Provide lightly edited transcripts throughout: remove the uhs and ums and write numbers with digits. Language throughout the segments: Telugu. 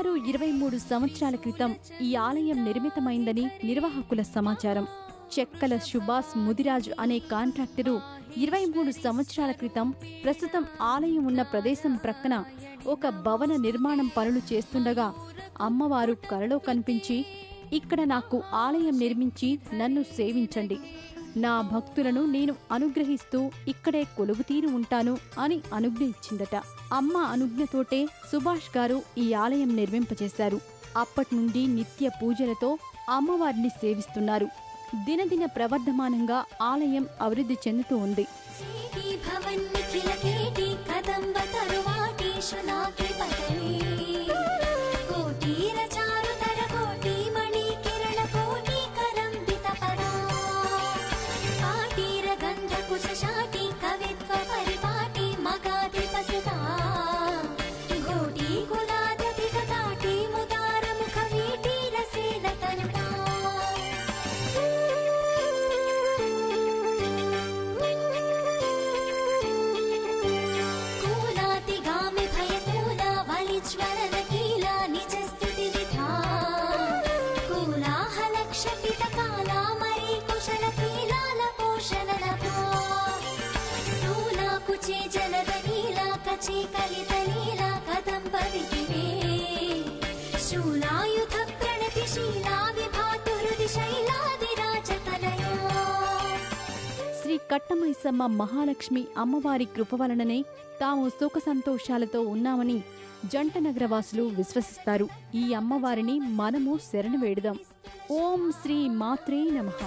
సుమారు 23 సంవత్సరాల క్రితం ఈ ఆలయం నిర్మితమైందని నిర్వాహకుల సమాచారం. చెక్కల సుభాష్ ముదిరాజు అనే కాంట్రాక్టరు 23 సంవత్సరాల క్రితం ప్రస్తుతం ఆలయం ఉన్న ప్రదేశం ప్రక్కన ఒక భవన నిర్మాణం పనులు చేస్తుండగా అమ్మవారు కలలో కనిపించి, ఇక్కడ నాకు ఆలయం నిర్మించి నన్ను సేవించండి, నా భక్తులను నేను అనుగ్రహిస్తూ ఇక్కడే కొలువుతీరి ఉంటాను అని అనుజ్ఞ ఇచ్చిందట. అమ్మ అనుజ్ఞతోటే సుభాష్ గారు ఈ ఆలయం నిర్మింపచేశారు. అప్పట్నుండి నిత్య పూజలతో అమ్మవారిని సేవిస్తున్నారు. దినదిన ప్రవర్ధమానంగా ఆలయం అభివృద్ధి చెందుతూ ఉంది. శ్రీ కట్టమైసమ్మ మహాలక్ష్మి అమ్మవారి కృప వలననే తాము సుఖ సంతోషాలతో ఉన్నామని జంటనగర వాసులు విశ్వసిస్తారు. ఈ అమ్మవారిని మనము శరణు వేడుదాం. ఓం శ్రీ మాత్రే నమః.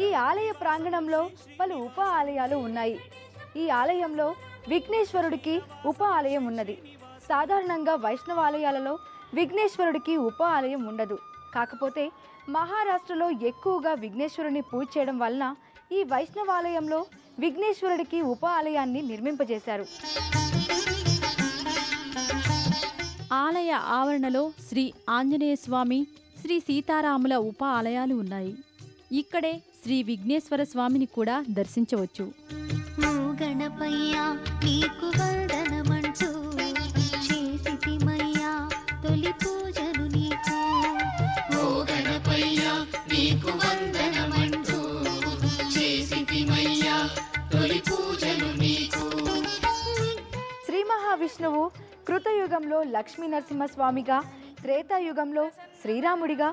ఈ ఆలయ ప్రాంగణంలో పలు ఉప ఆలయాలు ఉన్నాయి. ఈ ఆలయంలో విఘ్నేశ్వరుడికి ఉప ఆలయం ఉన్నది. సాధారణంగా వైష్ణవాలయాలలో విఘ్నేశ్వరుడికి ఉప ఆలయం ఉండదు. కాకపోతే మహారాష్ట్రలో ఎక్కువగా విఘ్నేశ్వరుని పూజ చేయడం వలన ఈ వైష్ణవాలయంలో విఘ్నేశ్వరుడికి ఉప ఆలయాన్ని నిర్మింపజేశారు. ఆలయ ఆవరణలో శ్రీ ఆంజనేయ స్వామి, శ్రీ సీతారాముల ఉప ఆలయాలు ఉన్నాయి. ఇక్కడే శ్రీ విఘ్నేశ్వర స్వామిని కూడా దర్శించవచ్చు. శ్రీ మహావిష్ణువు కృతయుగంలో లక్ష్మీ నరసింహస్వామిగా, త్రేతాయుగంలో శ్రీరాముడిగా,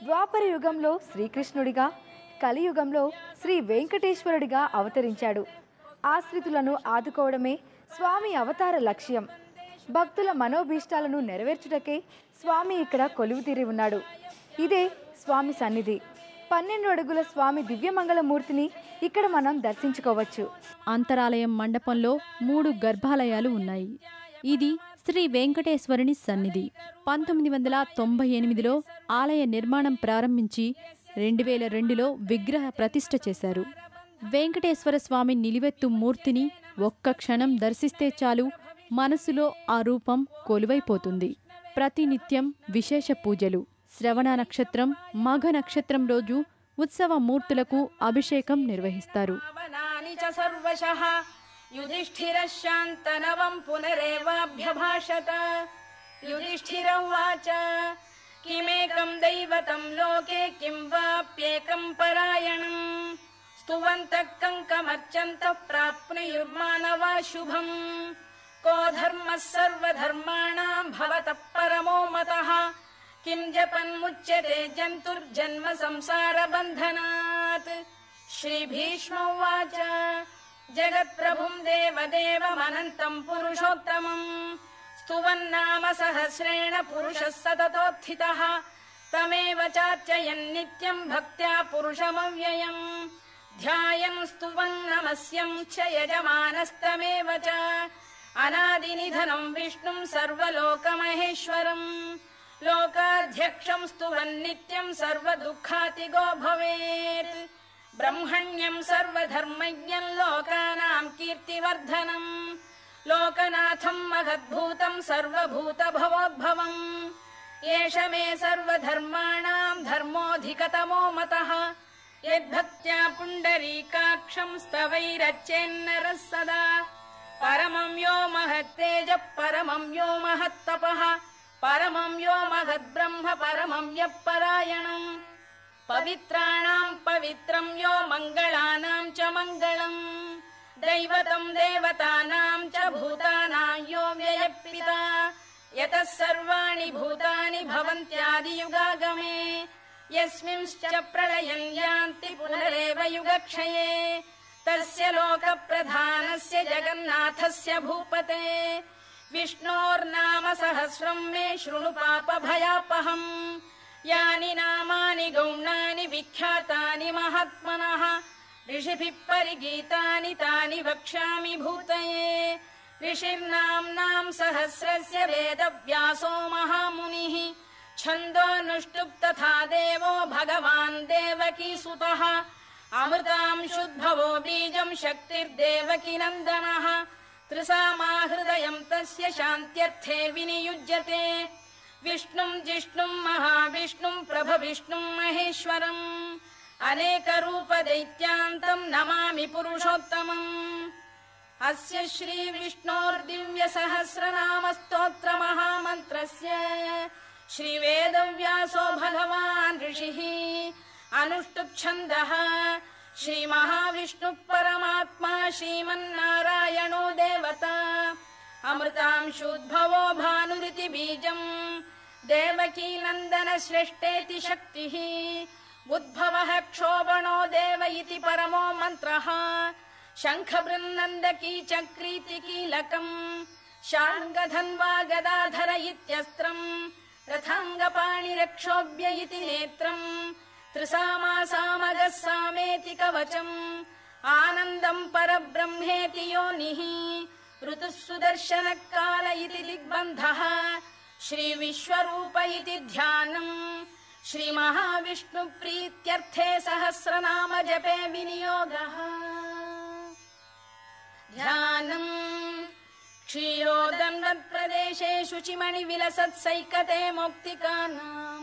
ద్వాపర యుగంలో శ్రీకృష్ణుడిగా, కలియుగంలో శ్రీ వెంకటేశ్వరుడిగా అవతరించాడు. ఆశ్రితులను ఆదుకోవడమే స్వామి అవతార లక్ష్యం. భక్తుల మనోభీష్టాలను నెరవేర్చుటకే స్వామి ఇక్కడ కొలువుతీరి ఉన్నాడు. ఇదే స్వామి సన్నిధి. 12 అడుగుల స్వామి దివ్యమంగళమూర్తిని ఇక్కడ మనం దర్శించుకోవచ్చు. అంతరాలయం మండపంలో 3 గర్భాలయాలు ఉన్నాయి. ఇది శ్రీ వెంకటేశ్వరుని సన్నిధి. 1998లో ఆలయ నిర్మాణం ప్రారంభించి 2002లో విగ్రహ ప్రతిష్ఠ చేశారు. వెంకటేశ్వర స్వామి నిలువెత్తు మూర్తిని ఒక్క క్షణం దర్శిస్తే చాలు, మనసులో ఆ రూపం కొలువైపోతుంది. ప్రతినిత్యం విశేష పూజలు. శ్రవణ నక్షత్రం, మఘ నక్షత్రం రోజు ఉత్సవ మూర్తులకు అభిషేకం నిర్వహిస్తారు. యుధిష్ఠిరశాంతనవం పునరేవాభ్యభాషత. యుధిష్ఠిరౌవాచ కిమేకం దైవతం లోకే కిం వాప్యేకం పరాయణం. స్తువంతః కంకమర్చन्तః ప్రాప్నుయుర్మానవా శుభం. కో ధర్మః సర్వధర్మాణాం భవతః పరమో మతః. కిం జపన్ముచ్యతే జంతుర్జన్మ సంసారబంధనాత్. శ్రీభీష్మోవాచ జగత్ప్రభుం దేవదేవమనంతం పురుషోత్తమం. స్తువన్నామ సహస్రేణ పురుషः సతతోత్థితः. తమేవ చార్చయన్ నిత్యం భక్త్యా పురుషమవ్యయం. ధ్యాయన్ స్తువన్ నమస్యం చ యజమానస్తమేవ చ. అనాదినిధనం విష్ణుం సర్వలోకమహేశ్వరం. లోకాధ్యక్షం స్తువన్ నిత్యం సర్వదుఃఖాతిగో భవేత్. బ్రహ్మణ్యం సర్వధర్మజ్ఞం లోకానాం కీర్తివర్ధనం. లోకనాథం మహద్భూతం సర్వభూతభవోద్భవం. ఏష మే సర్వధర్మాణాం ధర్మోధికతమో మతః. యద్భక్త్యా పుండరీకాక్షం స్తవైరచ్చేన్నరః సదా. పరమం యో మహత్తేజః పరమం యో మహత్తపః. పరమం యో మహద్బ్రహ్మ పరమం యః పరాయణం. పవిత్రాణాం పవిత్రం యో మంగళానాం చ మంగళం. దైవతం దేవతానాం చ భూతానాం యో వ్యయఃపితా. యతః సర్వాణి భూతాని భవంత్యాదియుగాగమే. యస్మింశ్చ ప్రళయం యాంతి పునరేవ యుగక్షయే. తస్య లోకప్రధానస్య జగన్నాథస్య భూపతే. విష్ణోర్నామ సహస్రం మే శృణు పాపభయాపహం. యాని నామాని గౌణాని విఖ్యాతాని మహాత్మనః. ఋషిభిః పరిగీతాని తాని వక్ష్యామి భూతయే. ఋషిర్నామ్నాం సహస్రస్య వేదవ్యాసో మహామునిః. ఛందోనుష్టుప్ తథా దేవో భగవాన్ దేవకీసుతః. అమృతాంశుద్భవో బీజం శక్తిర్దేవకీ నందనః. త్రిసామాహృదయం తస్య శాంత్యర్థే వినియుజ్యతే. విష్ణుం జిష్ణుం మహావిష్ణుం ప్రభవిష్ణుం మహేశ్వరం. అనేక రూప దైత్యాంతం నమామి పురుషోత్తమం. అస్య శ్రీ విష్ణోర్దివ్య సహస్రనామ స్తోత్ర మహామంత్రస్య శ్రీ వేదవ్యాసో భగవాన్ ఋషిః అనుష్టుప్ ఛందః. శ్రీ మహావిష్ణు పరమాత్మా శ్రీమన్నారాయణో దేవతా. అమృతాంశుద్భవో భానురితి బీజం. దేవకీ నందన శ్రేష్ఠేతి శక్తిః. ఉద్భవః క్షోభణో దేవ ఇతి పరమో మంత్రః. శంఖ బృందందకీ చక్రీతి కీలకం. శార్ంగధన్వా గదాధర ఇత్యస్త్రం. రథాంగపాణిరక్షోభ్య ఇతి నేత్రం. త్రిసామాసామగः సామేతి కవచం. ఆనందం పరబ్రహ్మేతి యోనిః. ఋతుః సుదర్శన కాల ఇతి దిగ్బంధః. శ్రీ విశ్వరూప ఇతి ధ్యానం. శ్రీ మహావిష్ణు ప్రీత్యర్థే సహస్రనామ జపే వినియోగః. ధ్యానం క్షీరోదన్వత్ ప్రదేశే శుచిమణి విలసత్ సైకతే మౌక్తికానాం.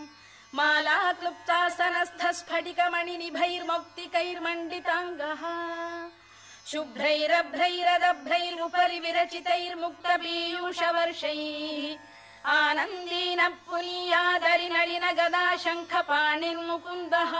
మాలా క్లుప్తాసనస్థ స్ఫటికమణి నిభైర్మౌక్తికైర్మండితాంగః. శుభ్రైరభ్రైరదభ్రైరుపరి విరచితైర్ముక్త పీయూషవర్షైః. ఆనందీన పునీయాదరి నళిన గదా శంఖ పాణిర్ముకుందః.